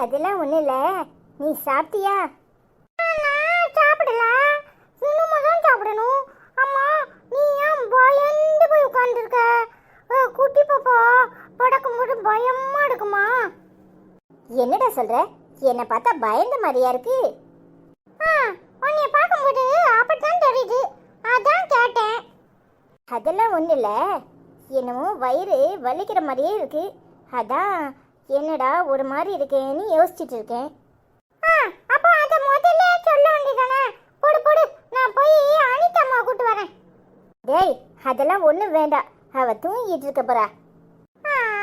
அதெல்லாம் ஒன்றும் இல்லை. நீ சாப்பிட்டியா? நான் சாப்பிடல, இனிமே தான் சாப்பிடணும். அம்மா, நீ ஏன் பயந்து போய் உட்காந்துருக்க? குட்டி பாப்பா படக்கும்போது பயமா இருக்குமா? என்னடா சொல்ற? என்னை பார்த்தா பயந்த மாதிரியா இருக்கு? உன்னை பார்க்கும்போது அப்படித்தான் தெரியுது, அதான் கேட்டேன். அதெல்லாம் ஒன்றும் இல்லை, என்னமோ வயிறு வலிக்கிற மாதிரியே இருக்கு, அதான் என்னடா ஒரு மாதிரி இருக்கேன்னு யோசிச்சுட்டு இருக்கேன். அப்போ அதை முதல்ல சொல்ல வேண்டியதானே? போடு போடு, நான் போய் அனிதம்மா கூட்டு வரேன். டேய், அதெல்லாம் ஒன்றும் வேண்டாம், அவ தூங்கிட்டு இருக்க போறா.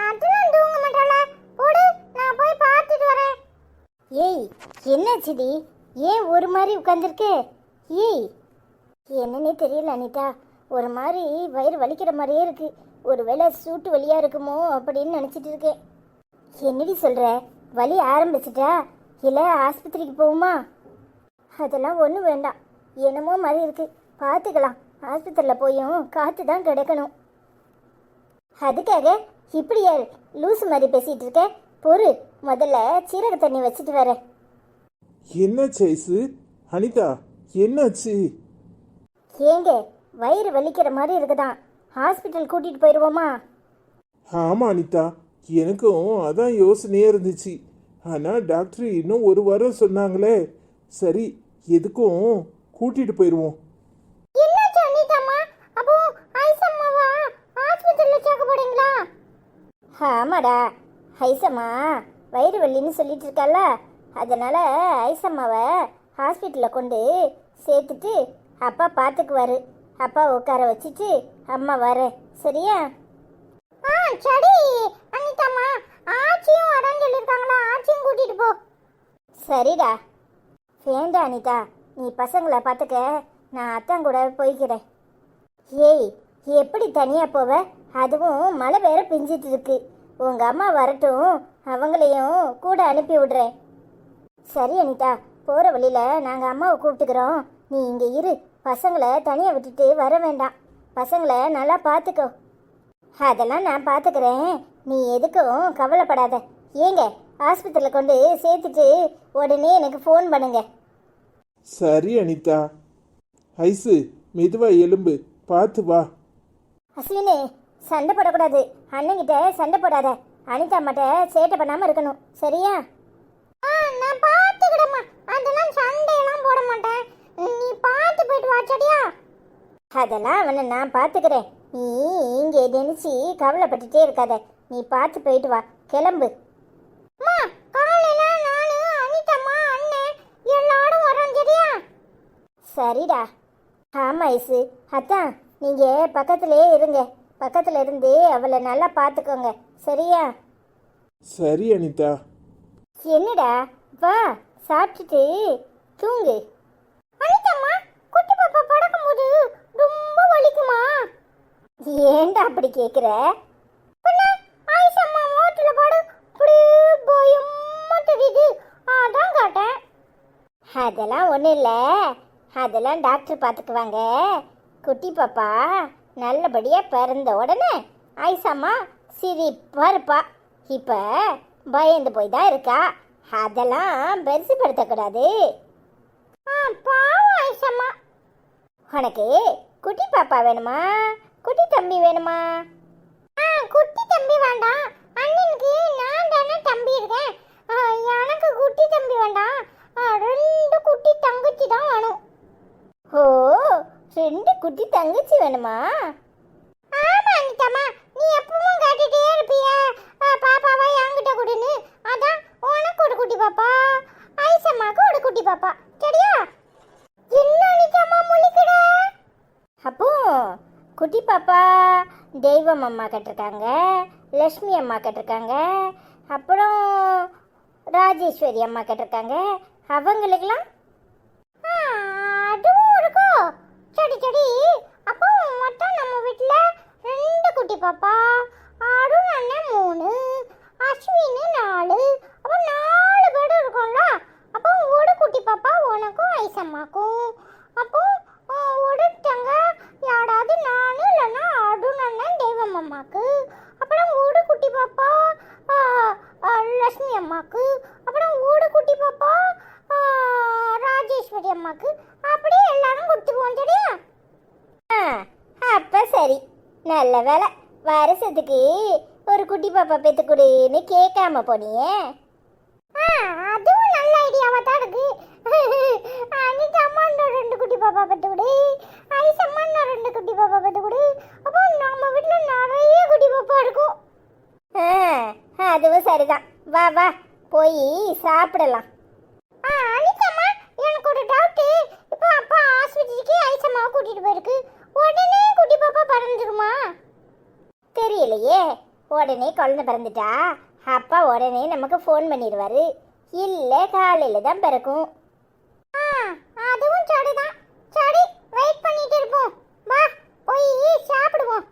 அதெல்லாம் தூங்க மாட்டாளா? போடு, நான் போய் பார்த்துட்டு வரேன். ஏய், என்னாச்சுடி? ஏன் ஒரு மாதிரி உட்காந்துருக்கு? ஏய், என்னன்னே தெரியல அனிதா, ஒரு மாதிரி வயிறு வலிக்கிற மாதிரியே இருக்கு. ஒருவேளை சூட்டு வலியா இருக்குமோ அப்படின்னு நினச்சிட்டு இருக்கேன். என்னடி சொல்ற? வலி ஆரம்பிச்சிட்டா? இல்லை ஆஸ்பத்திரிக்கு போகுமா? அதெல்லாம் ஒன்றும் வேண்டாம், என்னமோ மாதிரி இருக்கு, பார்த்துக்கலாம். ஆஸ்பத்திரியில் போயும் காற்று தான் கிடைக்கணும். அதுக்காக இப்படி யார் லூசு மாதிரி பேசிகிட்டு இருக்க? பொறு, முதல்ல சீரக தண்ணி வச்சுட்டு வரேன். என்ன சைஸு அனிதா, என்னாச்சு? ஏங்க, வயிறு வலிக்கிற மாதிரி இருக்குதான், ஹாஸ்பிட்டல் கூட்டிகிட்டு போயிடுவோமா? ஆமாம் அனிதா, எனக்கும் அதான் யோசனையே இருந்துச்சு. ஆனால் டாக்டர் இன்னும் ஒரு வாரம் சொன்னாங்களே. சரி, எதுக்கும் கூட்டிகிட்டு போயிடுவோம். ஆமாடா, ஐசம்மா வயிறு வலின்னு சொல்லிட்டு இருக்கால, அதனால ஐசம்மாவை ஹாஸ்பிட்டலில் கொண்டு சேர்த்துட்டு அப்பா பார்த்துக்குவாரு. அப்பா உட்கார வச்சுட்டு அம்மா வரேன், சரியா? சரி அனிதாம்மா, ஆச்சியும் வரேன்னு சொல்லியிருக்காங்களா, ஆச்சியும் கூட்டிகிட்டு போ. சரிடா. வேண்டாம் அனிதா, நீ பசங்களை பார்த்துக்க, நான் அத்தான் கூட போய்க்கிறேன். ஏய், எப்படி தனியாக போவ? அதுவும் மழை வேற பிஞ்சிட்டு இருக்கு. உங்கள் அம்மா வரட்டும், அவங்களையும் கூட அனுப்பி விடுறேன். சரி அனிதா, போகிற வழியில் நாங்கள் அம்மாவை கூப்பிட்டுக்கிறோம், நீ இங்கே இரு. பசங்களை தனியாக விட்டுட்டு வர வேண்டாம், பசங்களை நல்லா பார்த்துக்கோ. அதெல்லாம் நான் பார்த்துக்கிறேன், நீ எதுக்கும் கவலைப்படாத. ஏங்க, ஆஸ்பத்திரியில் கொண்டு சேர்த்துட்டு உடனே எனக்கு ஃபோன் பண்ணுங்க. சரி அனிதா. ஐசு, மெதுவா எலும்பு, பார்த்து வா. அஸ்வினி, சண்டை போடக்கூடாது, அண்ணங்கிட்ட சண்டை போடாத. அனிதா அம்மாட்ட சேட்டை பண்ணாமல் இருக்கணும், சரியா? நான் பார்த்துக்கிடம்மா, அதெல்லாம் சண்டையெல்லாம் போட மாட்டேன், நீ பார்த்து போயிட்டு வா, சரியா? அதெல்லாம் அவனை நான் பார்த்துக்கிறேன், நீ இங்கே நினைச்சு கவலைப்பட்டுட்டே இருக்காத. நீ பார்த்து போயிட்டு வா, கிளம்பு. சரிடா. ஆமாம் ஐசு, அத்தான் நீங்கள் பக்கத்துலேயே இருங்க, பக்கத்தில் இருந்து அவளை நல்லா பார்த்துக்கோங்க, சரியா? சரி அனிதா. என்னடா, வா சாப்பிட்டுட்டு தூங்கு. அனிதாம்மா, குட்டி பாப்பா படுக்கும்போது ரொம்ப வலிக்குமா? ஏன்டா அப்படி கேட்குற? ஆயிஷம்மா மோட்டில் பாடு, பயமா தெரியுது, அதான் கேட்டேன். அதெல்லாம் ஒன்றும் இல்லை, அதெல்லாம் டாக்டர் பார்த்துக்குவாங்க. குட்டி பாப்பா நல்லபடியாக பிறந்த உடனே ஆயிஷம்மா சிரிப்பா இருப்பா. இப்போ பயந்து போய் தான் இருக்கா, அதெல்லாம் பெருசுப்படுத்தக்கூடாது. பாவம் ஆயிஷம்மா. உனக்கு குட்டி பாப்பா வேணுமா, குட்டி தம்பி வேணுமா? குட்டி தம்பி வேண்டாம், அண்ணனுக்கு நான் தானே தம்பி இருக்கேன், எனக்கு குட்டி தம்பி வேண்டாம், 2 குட்டி தங்கச்சி தான் வேணும். ஓ, 2 குட்டி தங்கச்சி வேணுமா? ஆமா அனிதாம்மா, நீ எப்பவும் கேட்டுட்டே இருப்பிய பாப்பாவா என்கிட்ட கொடுன்னு, அதான் உனக்கு ஒரு குட்டி பாப்பா, ஐசம்மாக்கு ஒரு குட்டி பாப்பா, சரியா? என்ன அனிதாம்மா முழிக்கிற? அப்போ குட்டி பாப்பா தெய்வம் அம்மா கேட்டிருக்காங்க, லக்ஷ்மி அம்மா கேட்டிருக்காங்க, அப்புறம் ராஜேஸ்வரி அம்மா கேட்டிருக்காங்க, அவங்களுக்கெல்லாம் அதுவும் இருக்கோ? சரி சரி, அப்போ மொத்தம் நம்ம வீட்டில் 2 குட்டி பாப்பா, அருண் அண்ணன் 3, அஸ்வின் 4, அப்போ 4 பேர் இருக்கோம்ல. அப்போ ஒரு குட்டி பாப்பா உனக்கும் ஐசம்மாக்கும், அப்போ ஒருத்தங்க யாராவது நானு இல்லைன்னா அருண் அண்ணன் தெய்வம் அம்மாக்கு, அப்புறம் ஒரு குட்டி பாப்பா லக்ஷ்மி அம்மாக்கு, அப்புறம் சரி, நல்ல வேலை. வருஷத்துக்கு ஒரு குட்டி பாப்பா பெத்து கொடுன்னு கேட்காம போனியே. அதுவும் நல்ல ஐடியாவா தான் இருக்கு. அன்னைக்கு அம்மா இன்னும் 2 குட்டி பாப்பா பெத்து கொடு, ஐஸ் அம்மா இன்னும் 2 குட்டி பாப்பா பெத்து கொடு. அப்போ நம்ம வீட்டுல நிறைய குட்டி பாப்பா இருக்கும். அதுவும் சரிதான். வா வா போய் சாப்பிடலாம். அனிதம்மா, எனக்கு ஒரு டவுட். இப்போ அப்பா ஹாஸ்பிட்டலுக்கு ஐஸ் அம்மாவை கூட்டிட்டு போயிருக்கு. உடனே குட்டி பாப்பா பிறந்துருமா? தெரியலையே. உடனே குழந்தை பிறந்துட்டா அப்பா உடனே நமக்கு ஃபோன் பண்ணிடுவாரு. இல்லை, காலையில் தான் பிறக்கும். அதுவும் சரிதான். சரி, வெயிட் பண்ணிட்டு இருப்போம். வா போய் சாப்பிடுவோம்.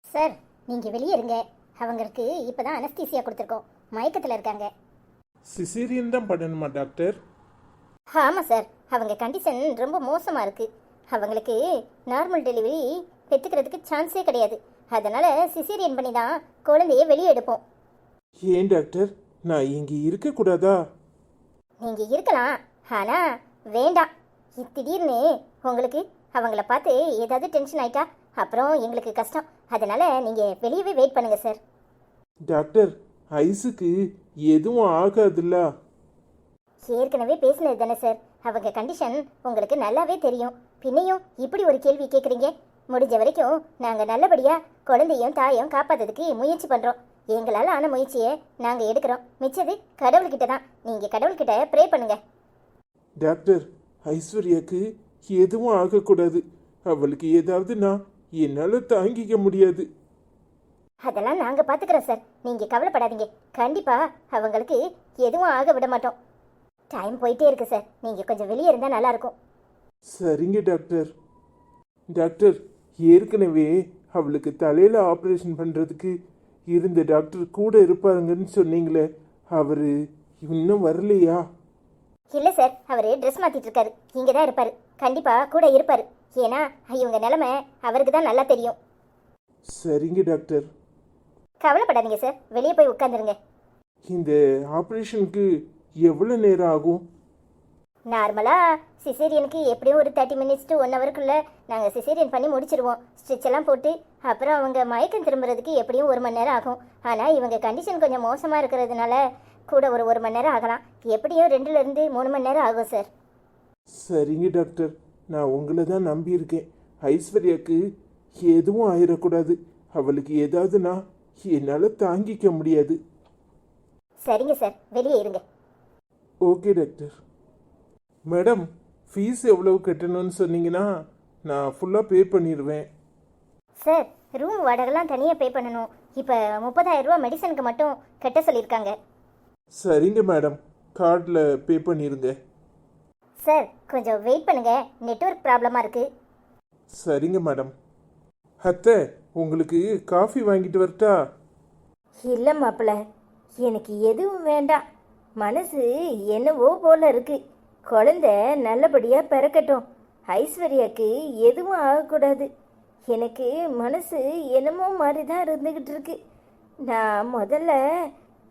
சார், நீங்கள் வெளியே இருங்க. அவங்களுக்கு இப்போ தான் அனஸ்தீசியா கொடுத்துருக்கோம். மயக்கத்தில் இருக்காங்க. சிசேரியன் தான் பண்ணணுமா டாக்டர்? ஆமாம் சார், அவங்க கண்டிஷன் ரொம்ப மோசமாக இருக்குது. அவங்களுக்கு நார்மல் டெலிவரி பெற்றுக்கிறதுக்கு சான்ஸே கிடையாது. அதனால் சிசேரியன் பண்ணி தான் குழந்தைய வெளியே எடுப்போம். ஏன் டாக்டர், நான் இங்கே இருக்கக்கூடாதா? நீங்கள் இருக்கலாம், ஆனால் வேண்டாம். திடீர்னு உங்களுக்கு அவங்கள பார்த்து ஏதாவது டென்ஷன் ஆயிட்டா அப்புறம் எங்களுக்கு கஷ்டம். அதனால் நீங்கள் வெளியவே வெயிட் பண்ணுங்கள் சார். டாக்டர், ஐஸுக்கு எதுவும் ஆகாதுல்ல? ஏற்கனவே பேசினது தானே சார். அவங்க கண்டிஷன் உங்களுக்கு நல்லாவே தெரியும். பின்னையும் இப்படி ஒரு கேள்வி கேட்குறீங்க. முடிஞ்ச வரைக்கும் நாங்கள் நல்லபடியாக குழந்தையும் தாயும் காப்பாற்றுறதுக்கு முயற்சி பண்ணுறோம். எங்களால் ஆன முயற்சியை நாங்கள் எடுக்கிறோம். மிச்சது கடவுள்கிட்ட தான். நீங்கள் கடவுள்கிட்ட ப்ரே பண்ணுங்க. டாக்டர், ஐஸ்வர்யாக்கு எதுவும் ஆகக்கூடாது. அவளுக்கு ஏதாவதுன்னா என்னால் தாங்கிக்க முடியாது. அதெல்லாம் நாங்கள் பார்த்துக்குறோம் சார். நீங்கள் கவலைப்படாதீங்க. கண்டிப்பாக அவங்களுக்கு எதுவும் ஆக விட மாட்டோம். டைம் போயிட்டே இருக்கு சார். நீங்கள் கொஞ்சம் வெளியே இருந்தால் நல்லாயிருக்கும். சரிங்க டாக்டர். டாக்டர், ஏற்கனவே அவளுக்கு தலையில் ஆப்ரேஷன் பண்ணுறதுக்கு இருந்த டாக்டர் கூட இருப்பாருங்கன்னு சொன்னீங்களே, அவர் இன்னும் வரலையா? இல்லை சார், அவர் ட்ரெஸ் மாற்றிட்டு இருக்காரு. இங்கே தான் இருப்பார். கண்டிப்பாக கூட இருப்பார். ஏன்னா இவங்க நிலைமை அவருக்கு தான் நல்லா தெரியும். சரிங்க டாக்டர். கவலைப்படாதீங்க சார். வெளியே போய் உட்காந்துருங்க. இந்த ஆப்ரேஷனுக்கு எவ்வளோ நேரம் ஆகும்? நார்மலாக சிசேரியனுக்கு எப்படியும் ஒரு 30 minutes to 1 hourக்குள்ளே நாங்கள் சிசேரியன் பண்ணி முடிச்சிருவோம். ஸ்டிச் எல்லாம் போட்டு அப்புறம் அவங்க மயக்கம் திரும்புறதுக்கு எப்படியும் 1 மணி நேரம் ஆகும். ஆனால் இவங்க கண்டிஷன் கொஞ்சம் மோசமாக இருக்கிறதுனால கூட ஒரு 1 மணி நேரம் ஆகலாம். எப்படியும் 2லேருந்து 3 மணி நேரம் ஆகும் சார். சரிங்க டாக்டர், நான் உங்களை தான் நம்பியிருக்கேன். ஐஸ்வர்யாவுக்கு எதுவும் ஆயிடக்கூடாது. அவளுக்கு ஏதாவதுன்னா என்னால் தாங்கிக்க முடியாது. சரிங்க சார், வெளியே இருங்க. Okay doctor. மேடம், ஃபீஸ் எவ்வளவு கட்டணும்னு சொன்னீங்கன்னா நான் ஃபுல்லாக பே பண்ணிடுவேன். சார், ரூம் வாடகைலாம் தனியாக பே பண்ணணும். இப்போ 30,000 ரூபா மெடிசனுக்கு மட்டும் கட்ட சொல்லியிருக்காங்க. சரிங்க மேடம், கார்டில் பே பண்ணிடுங்க. சார், கொஞ்சம் வெயிட் பண்ணுங்க. நெட்வொர்க் ப்ராப்ளமாக இருக்குது. சரிங்க மேடம். அத்தை, உங்களுக்கு காஃபி வாங்கிட்டு வரட்டா? இல்லை மாப்பிள்ள, எனக்கு எதுவும் வேண்டாம். மனசு என்னவோ போல இருக்கு. குழந்தை நல்லபடியாக பிறக்கட்டும். ஐஸ்வர்யாவுக்கு எதுவும் ஆகக்கூடாது. எனக்கு மனசு என்னமோ மாதிரி தான் இருந்துக்கிட்டு இருக்கு. நான் முதல்ல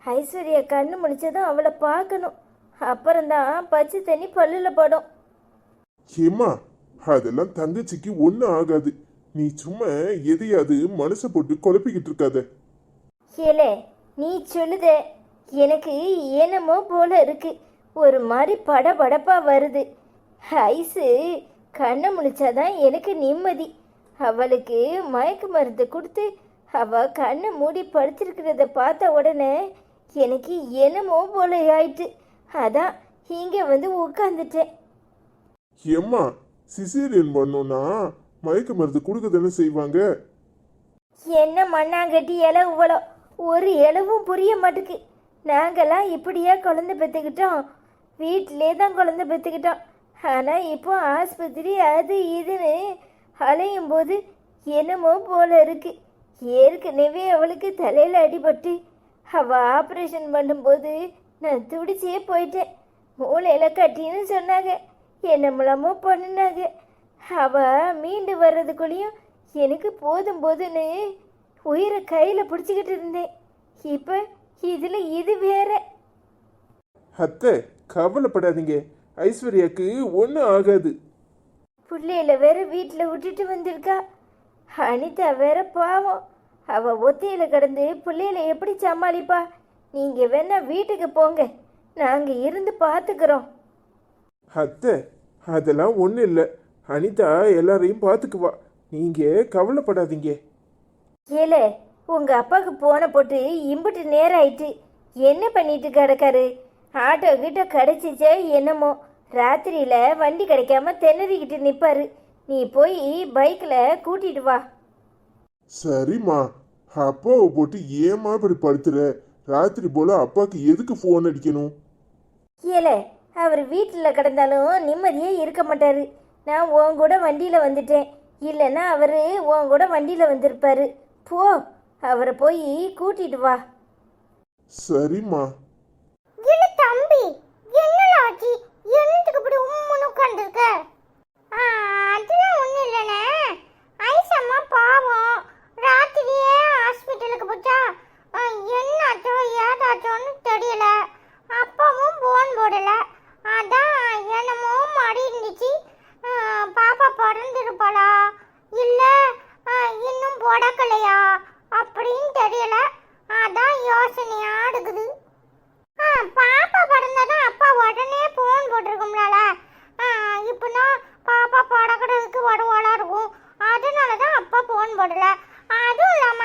ஐஸ்வர்யா கண்ணு முழிச்சதும் அவளை பார்க்கணும். அப்புறம்தான் பச்சை தண்ணி பல்லில் படும். ஏம்மா, அதெல்லாம் தங்கச்சிக்கு ஒன்றும் ஆகாது. நீ சும்மா எதையாவது மனசை போட்டு குழப்பிக்கிட்டு இருக்காத. ஏலே, நீ சொல்லுதே, எனக்கு என்னமோ போல இருக்கு. ஒரு மாதிரி படபடப்பா வருது. ஐஸு கண்ணை முழிச்சாதான் எனக்கு நிம்மதி. அவளுக்கு மயக்க மருந்து கொடுத்து அவ கண்ணை மூடி படுத்திருக்கிறத பார்த்த உடனே எனக்கு என்னமோ போல ஆயிட்டு. அதான் இங்கே வந்து உட்காந்துட்டேன். ஏம்மா, சிசேரியன் பண்ணோன்னா மயக்க மருந்து கொடுக்க தானே செய்வாங்க. என்ன மண்ணாங்கட்டி இலவுவளோ, ஒரு இலவும் புரிய மாட்டுக்கு. நாங்கெல்லாம் இப்படியா குழந்தை பெற்றுக்கிட்டோம்? வீட்டிலே தான் குழந்தை பெற்றுக்கிட்டோம். ஆனால் இப்போ ஆஸ்பத்திரி அது இதுன்னு அலையும் போது என்னமோ போல இருக்கு. ஏற்கனவே அவளுக்கு தலையில் அடிபட்டு அவள் ஆப்ரேஷன் பண்ணும்போது நான் துடிச்சே போயிட்டேன். மூளையில் கட்டின்னு சொன்னாங்க, என்னமெல்லாமோ பண்ணினாங்க. அவள் மீண்டு வர்றதுக்குள்ளேயும் எனக்கு போதும் போதுன்னு உயிரை கையில் பிடிச்சிக்கிட்டு இருந்தேன். இப்போ இதில் இது வேற. அத்தை, கவலைப்படாதீங்க. ஐஸ்வர்யாவுக்கு ஒன்றும் ஆகாது. பிள்ளையில வேற வீட்டில் விட்டுட்டு வந்திருக்கா. அனிதா வேற பாவம், அவ ஒத்தையில கிடந்து பிள்ளையில எப்படி சமாளிப்பா? நீங்க வேணா வீட்டுக்கு போங்க, நாங்க இருந்து பார்த்துக்கிறோம். அத்தை, அதெல்லாம் ஒன்றும் இல்லை. அனிதா எல்லாரையும் பார்த்துக்குவா, நீங்கள் கவலைப்படாதீங்க. ஏல, உங்க அப்பாவுக்கு போன போட்டு இம்புட்டு நேரம் ஆயிட்டு என்ன பண்ணிட்டு கிடக்காரு? ஆட்டோ கிட்ட கிடைச்சிச்சே என்னமோ, ராத்திரியில வண்டி கிடைக்காம திணறிக்கிட்டு நிப்பாரு. நீ போய் பைக்கில் கூட்டிட்டு வா. சரிம்மா, அப்பாவை போட்டு ஏமா இப்படி படுத்துற? ராத்திரி போல அப்பாவுக்கு எதுக்கு ஃபோன் அடிக்கணும்? ஏல, அவர் வீட்டில் கிடந்தாலும் நிம்மதியே இருக்க மாட்டாரு. நான் உன் கூட வண்டியில் வந்துட்டேன், இல்லைன்னா அவர் உன் கூட வண்டியில் வந்திருப்பாரு. போ, அவரை போய் கூட்டிட்டு வா. சரிம்மா. இல்ல தம்பி, என்னடா ஆச்சு? என்னத்துக்கு இப்படி உம்முன்னு உட்கார்ந்துருக்க? அதெல்லாம் ஒண்ணும் இல்லைண்ணே. ஐசம்மா பாவம் ராத்திரியே ஹாஸ்பிட்டலுக்கு போச்சா, என்னாச்சோ ஏதாச்சோன்னு தெரியல. அப்பாவும் போன் போடல, அதான் என்னமோ மாறி இருந்துச்சு. பாப்பா பிறந்திருப்பாளா இல்ல இன்னும் பிறக்கலையா அப்படின்னு தெரியல. அதான் யோசனையா இருக்குது. பாப்பா பிறந்தாதான் அப்பா உடனே போன் போட்டிருக்கும்லால. இப்போனா பாப்பா படக்கிறதுக்கு வருவாளா இருக்கும், அதனாலதான் அப்பா போன் போடல. அதுவும் இல்லாம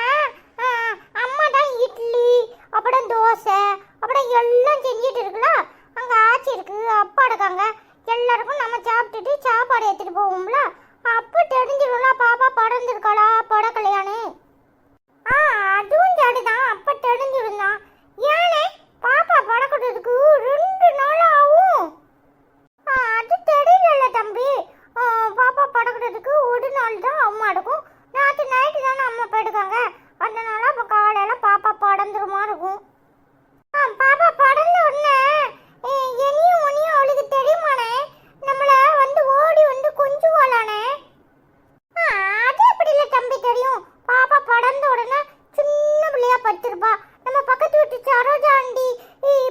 அம்மா தான் இட்லி அப்புறம் தோசை அப்புறம் எல்லாம் செஞ்சிட்டு இருக்குல்ல. அங்க ஆச்சி இருக்கு, அப்பா இருக்காங்க, எல்லாருக்கும் நம்ம சாப்பிட்டுட்டு சாப்பாடு எடுத்துட்டு போவோம்ல. அப்போ தெரிஞ்சிடும்ல பாப்பா பிறந்திருக்காளா பிறக்கலையான்னு. அதுவும் சரிதான், அப்ப தெரிஞ்சிருந்தான். ஏனே பாப்பா பறக்கிறதுக்கு 2 நாள் ஆகும். அது தெரியல தம்பி. பாப்பா பறக்கிறதுக்கு 1 நாள் தான் அம்மா எடுக்கும். நேற்று நைட்டு தானே அம்மா போயிடுக்காங்க, அதனால அப்போ காலையில பாப்பா பறந்துருமா இருக்கும். பாப்பா பறந்த உடனே என்னையும் உன்னையும் அவளுக்கு தெரியுமானே, நம்மள வந்து ஓடி வந்து கொஞ்சுவாளானே. அது எப்படி இல்லை தம்பி தெரியும். பாப்பா பறந்த உடனே சின்ன பிள்ளையா படுத்திருப்பா. நம்ம பக்கத்து வீட்டு சரோஜா ஆண்டி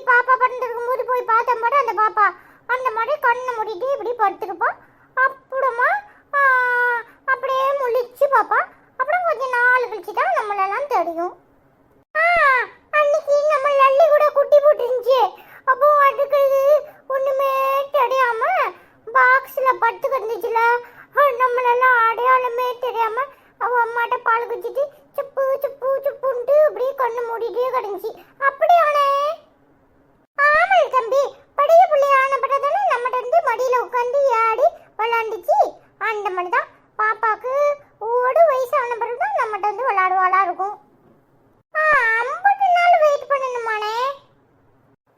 பாப்பா பறந்துருக்கும் போது போய் பார்த்த மாதிரி அந்த பாப்பா அந்த மாதிரி கண்ணை மூடிட்டு இப்படி படுத்திருப்பா. அப்புறமா அப்படியே முழிச்சு பாப்பா. அப்புறம் கொஞ்சம் நாள் கழிச்சு தான் நம்மளெல்லாம் தெரியும். அன்னைக்கு நம்ம லல்லி கூட குட்டி போட்டுருந்துச்சு. அப்போ அதுக்கு ஒண்ணுமே தெரியாம பாக்ஸ்ல படுத்து கிடந்துச்சுல, நம்மளெல்லாம் அடையாளமே தெரியாம அவ அம்மாட்ட பால் குடிச்சிட்டு சுப்பு சுப்பு சுப்புன்ட்டு அப்படியே கண்ணு மூடிட்டே கிடந்துச்சு. அப்படியானே? ஆமாம் தம்பி, பெரிய பிள்ளைய ஆனப்பட்டதானே நம்மகிட்ட இருந்து மடியில உட்காந்து ஆடி விளாண்டுச்சு. அந்த மாதிரி தான் பாப்பாக்கு 1 வயசு ஆன பிறகுதான் நம்மகிட்ட வந்து விளாடுவாளா இருக்கும். 50 நாள் வெயிட் பண்ணணுமானே?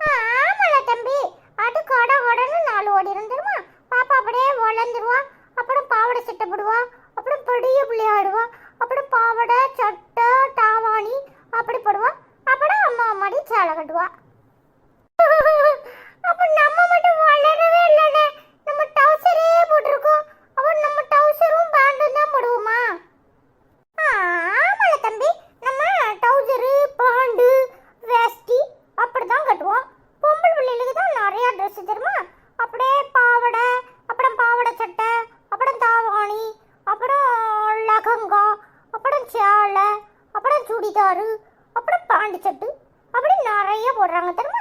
ஆமால தம்பி, அது கொடை கொடன்னு 4 ஓடி இருந்துருமா. பாப்பா அப்படியே வளர்ந்துருவா. அப்புறம் பாவடை சட்டை போடுவா, அப்புறம் பெரிய விளையாடுவா, அப்புறம் பாவடை சட்டை தாவாணி அப்படி போடுவா. அப்புறம் அம்மா அம்மாடி சேலை கட்டுவா. அப்ப நம்ம மட்டும் வளரவே இல்லைனே, நம்ம டவுசரே போட்டிருக்கோம். அப்புறம் நம்ம டவுசரும் பேண்டும் தான் போடுவோமா? ஆமால தம்பி, நம்ம டவுசரு பேண்டு வேஷ்டி அப்படிதான் கட்டுவோம். பொம்பளை பிள்ளைகளுக்கு தான் நிறைய ட்ரெஸ் தெரியுமா. அப்படியே பாவடை, அப்புறம் பாவடை சட்டை, அப்புறம் தாவாணி, அப்புறம் லகங்கா, அப்புறம் சேலை, அப்புறம் சுடிதாரு, அப்புறம் பேண்ட் சட்டு அப்படி நிறைய போடுறாங்க தெரியுமா.